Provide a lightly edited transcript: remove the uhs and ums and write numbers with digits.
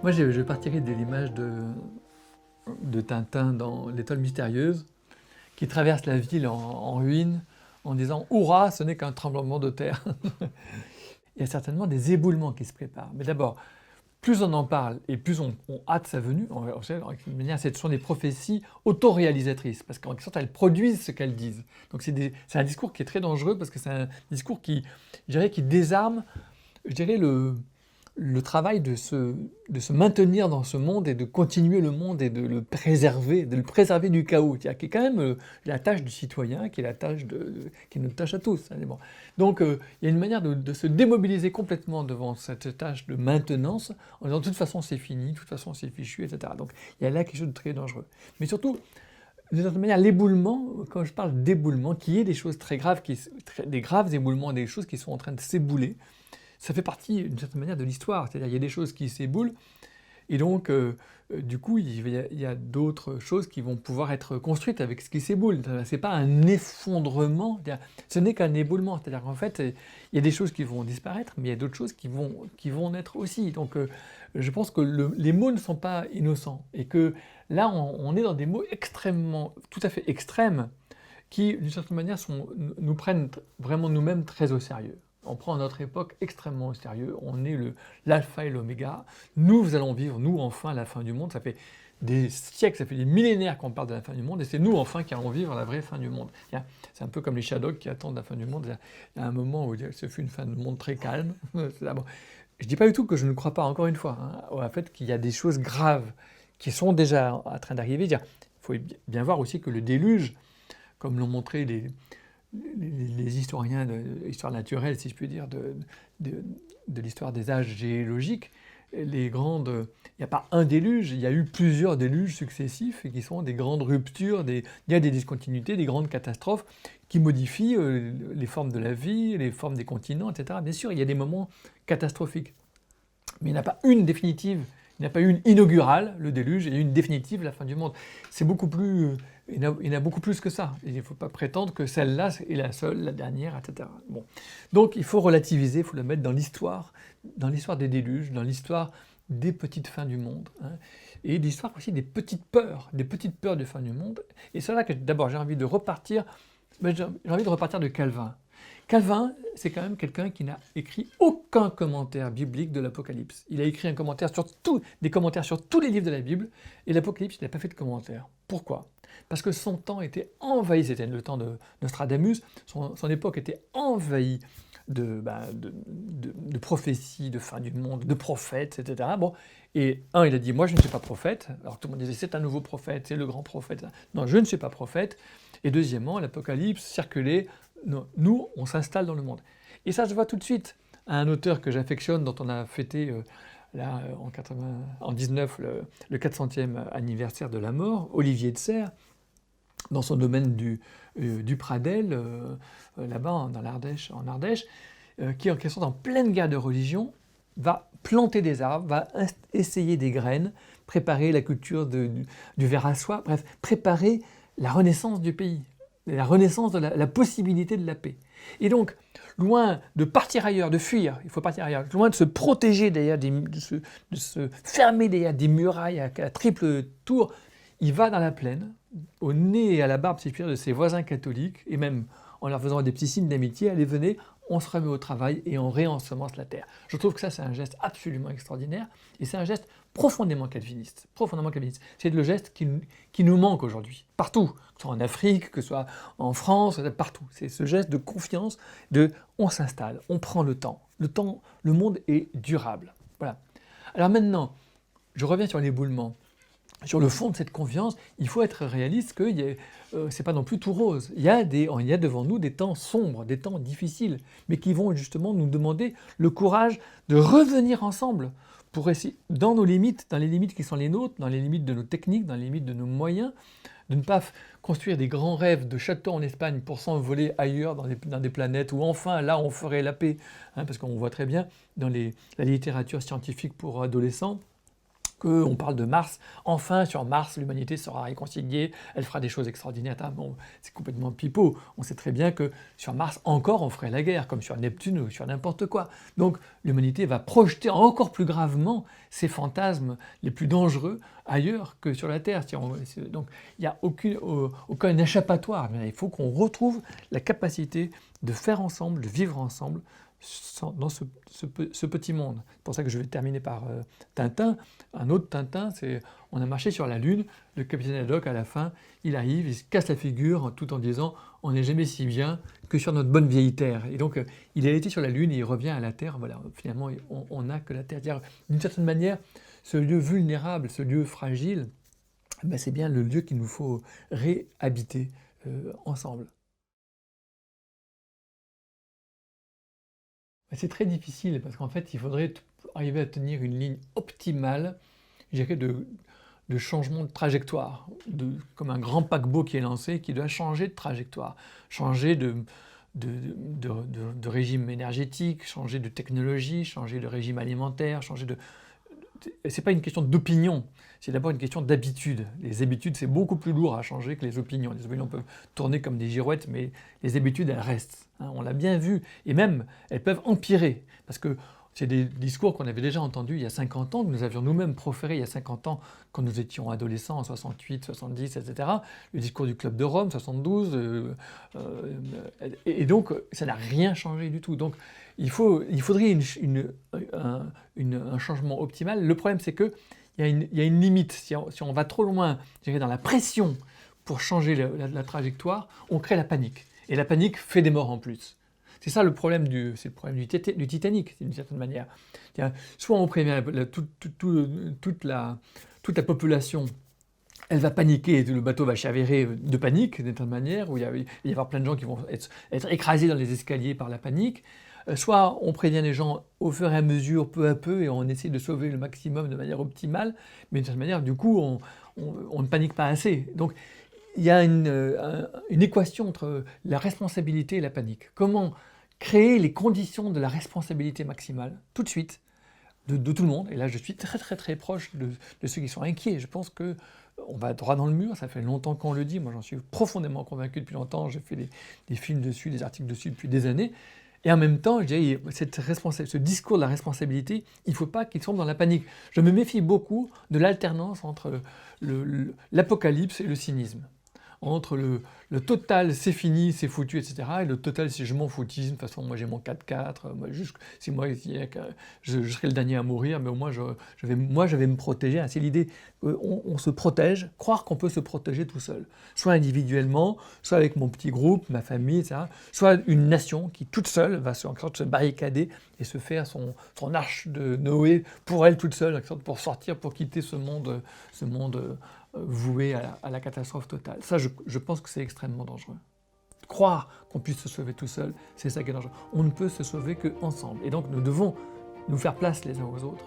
Moi, je partirais de l'image de Tintin dans L'Étoile mystérieuse, qui traverse la ville en ruine en disant «Hurrah, ce n'est qu'un tremblement de terre». Il y a certainement des éboulements qui se préparent. Mais d'abord, plus on en parle et plus on hâte sa venue, ce sont des prophéties autoréalisatrices, parce qu'en quelque sorte, elles produisent ce qu'elles disent. Donc c'est un discours qui est très dangereux, parce que c'est un discours qui, je dirais, qui désarme, je dirais, le travail de se maintenir dans ce monde et de continuer le monde et de le préserver du chaos, qui est quand même la tâche du citoyen, qui est la tâche qui est notre tâche à tous. Hein, bon. Donc il y a une manière de se démobiliser complètement devant cette tâche de maintenance, en disant de toute façon c'est fini, de toute façon c'est fichu, etc. Donc il y a là quelque chose de très dangereux. Mais surtout, d'une certaine manière, l'éboulement, quand je parle d'éboulement, qui est des choses très graves, des graves éboulements, des choses qui sont en train de s'ébouler, ça fait partie, d'une certaine manière, de l'histoire. C'est-à-dire, il y a des choses qui s'éboulent, et donc, du coup, il y a d'autres choses qui vont pouvoir être construites avec ce qui s'éboule. Ce n'est pas un effondrement, ce n'est qu'un éboulement. C'est-à-dire qu'en fait, il y a des choses qui vont disparaître, mais il y a d'autres choses qui vont naître aussi. Donc, je pense que les mots ne sont pas innocents, et que là, on est dans des mots tout à fait extrêmes, qui, d'une certaine manière, nous prennent vraiment nous-mêmes très au sérieux. On prend notre époque extrêmement au sérieux, on est l'alpha et l'oméga. Nous allons vivre, nous, enfin, la fin du monde. Ça fait des siècles, ça fait des millénaires qu'on parle de la fin du monde, et c'est nous, enfin, qui allons vivre la vraie fin du monde. C'est un peu comme les Shadocks qui attendent la fin du monde. Il y a un moment où ce fut une fin de monde très calme. Je ne dis pas du tout que je ne crois pas, encore une fois, au fait qu'il y a des choses graves qui sont déjà en train d'arriver. Il faut bien voir aussi que le déluge, comme l'ont montré les historiens de l'histoire naturelle, si je puis dire, de l'histoire des âges géologiques, il n'y a pas un déluge, il y a eu plusieurs déluges successifs et qui sont des grandes ruptures, il y a des discontinuités, des grandes catastrophes qui modifient les formes de la vie, les formes des continents, etc. Bien sûr, il y a des moments catastrophiques, mais il n'y en a pas une définitive. Il n'y a pas eu une inaugurale, le déluge, et une définitive, la fin du monde. C'est beaucoup plus... Il y en a beaucoup plus que ça. Il ne faut pas prétendre que celle-là est la seule, la dernière, etc. Bon. Donc il faut relativiser, il faut la mettre dans l'histoire des déluges, dans l'histoire des petites fins du monde, hein, et l'histoire aussi des petites peurs de fin du monde. Et c'est là que d'abord j'ai envie de repartir de Calvin. Calvin, c'est quand même quelqu'un qui n'a écrit aucun commentaire biblique de l'Apocalypse. Il a écrit des commentaires sur tous les livres de la Bible, et l'Apocalypse, il n'a pas fait de commentaires. Pourquoi ? Parce que son temps était envahi, c'était le temps de Nostradamus, son époque était envahie de prophéties, de fin du monde, de prophètes, etc. Bon, et il a dit, moi je ne suis pas prophète. Alors tout le monde disait, c'est un nouveau prophète, c'est le grand prophète. Non, je ne suis pas prophète. Et deuxièmement, l'Apocalypse circulait, nous, on s'installe dans le monde. Et ça se voit tout de suite. Un auteur que j'affectionne, dont on a fêté en 19 le 400e anniversaire de la mort, Olivier de Serres, dans son domaine du Pradel, là-bas en Ardèche, qui en sont en pleine guerre de religion, va planter des arbres, va essayer des graines, préparer la culture du ver à soie, bref, préparer la renaissance du pays, la renaissance de la possibilité de la paix. Et donc, loin de partir ailleurs, de fuir, il faut partir ailleurs, loin de se protéger derrière de se fermer derrière des murailles à triple tour, il va dans la plaine, au nez et à la barbe, si je puis dire, de ses voisins catholiques, et même en leur faisant des petits signes d'amitié, allez, venez, on se remet au travail et on réensemence la terre. Je trouve que ça, c'est un geste absolument extraordinaire, et c'est un geste profondément calviniste. C'est le geste qui nous manque aujourd'hui, partout, que ce soit en Afrique, que ce soit en France, partout. C'est ce geste de confiance, on s'installe, on prend le temps. Le monde est durable. Voilà. Alors maintenant, je reviens sur l'éboulement. Sur le fond de cette confiance, il faut être réaliste que c'est pas non plus tout rose. Il y a devant nous des temps sombres, des temps difficiles, mais qui vont justement nous demander le courage de revenir ensemble pour essayer, dans nos limites, dans les limites qui sont les nôtres, dans les limites de nos techniques, dans les limites de nos moyens, de ne pas construire des grands rêves de châteaux en Espagne pour s'envoler ailleurs dans des planètes où enfin là on ferait la paix, hein, parce qu'on voit très bien dans la littérature scientifique pour adolescents, qu'on parle de Mars. Enfin, sur Mars, l'humanité sera réconciliée, elle fera des choses extraordinaires. Ah bon, c'est complètement pipeau. On sait très bien que sur Mars, encore, on ferait la guerre, comme sur Neptune ou sur n'importe quoi. Donc, l'humanité va projeter encore plus gravement ses fantasmes les plus dangereux ailleurs que sur la Terre. Donc, il n'y a aucun échappatoire. Il faut qu'on retrouve la capacité de faire ensemble, de vivre ensemble, dans ce petit monde. C'est pour ça que je vais terminer par Tintin. Un autre Tintin, c'est on a marché sur la Lune, le capitaine Haddock à la fin, il arrive, il se casse la figure tout en disant on n'est jamais si bien que sur notre bonne vieille Terre. Et donc il a été sur la Lune et il revient à la Terre. Voilà, finalement on n'a que la Terre. D'une certaine manière, ce lieu vulnérable, ce lieu fragile, ben, c'est bien le lieu qu'il nous faut réhabiter ensemble. C'est très difficile parce qu'en fait, il faudrait arriver à tenir une ligne optimale, je dirais, de changement de trajectoire, comme un grand paquebot qui est lancé, qui doit changer de trajectoire, changer de régime énergétique, changer de technologie, changer de régime alimentaire, c'est pas une question d'opinion, c'est d'abord une question d'habitude. Les habitudes, c'est beaucoup plus lourd à changer que les opinions. Les opinions peuvent tourner comme des girouettes, mais les habitudes, elles restent. Hein, on l'a bien vu. Et même, elles peuvent empirer. Parce que c'est des discours qu'on avait déjà entendus il y a 50 ans, que nous avions nous-mêmes proférés il y a 50 ans, quand nous étions adolescents, en 68, 70, etc. Le discours du Club de Rome, 72. Et donc, ça n'a rien changé du tout. Donc, il faudrait un changement optimal. Le problème, c'est qu'il y a une limite. Si on va trop loin, je dirais, dans la pression pour changer la trajectoire, on crée la panique. Et la panique fait des morts en plus. C'est ça le problème du Titanic, d'une certaine manière. Soit on prévient toute la population, elle va paniquer, le bateau va chavirer de panique, d'une certaine manière, où il va y avoir plein de gens qui vont être écrasés dans les escaliers par la panique. Soit on prévient les gens au fur et à mesure, peu à peu, et on essaie de sauver le maximum de manière optimale, mais d'une certaine manière, du coup, on ne panique pas assez. Donc, il y a une équation entre la responsabilité et la panique. Comment créer les conditions de la responsabilité maximale, tout de suite, de tout le monde. Et là, je suis très très très proche de ceux qui sont inquiets. Je pense qu'on va droit dans le mur, ça fait longtemps qu'on le dit, moi j'en suis profondément convaincu depuis longtemps, j'ai fait des films dessus, des articles dessus depuis des années. Et en même temps, je dirais, ce discours de la responsabilité, il ne faut pas qu'il tombe dans la panique. Je me méfie beaucoup de l'alternance entre l'apocalypse et le cynisme. Entre le total c'est fini, c'est foutu, etc. et le total c'est je m'en foutisme, de toute façon moi j'ai mon 4x4, si moi je serai le dernier à mourir, mais au moins je vais me protéger. C'est l'idée qu'on se protège, croire qu'on peut se protéger tout seul, soit individuellement, soit avec mon petit groupe, ma famille, etc. Soit une nation qui toute seule va se barricader et se faire son arche de Noé pour elle toute seule, pour sortir, pour quitter ce monde voué à la catastrophe totale. Ça, je pense que c'est extrêmement dangereux. Croire qu'on puisse se sauver tout seul, c'est ça qui est dangereux. On ne peut se sauver qu'ensemble. Et donc, nous devons nous faire place les uns aux autres.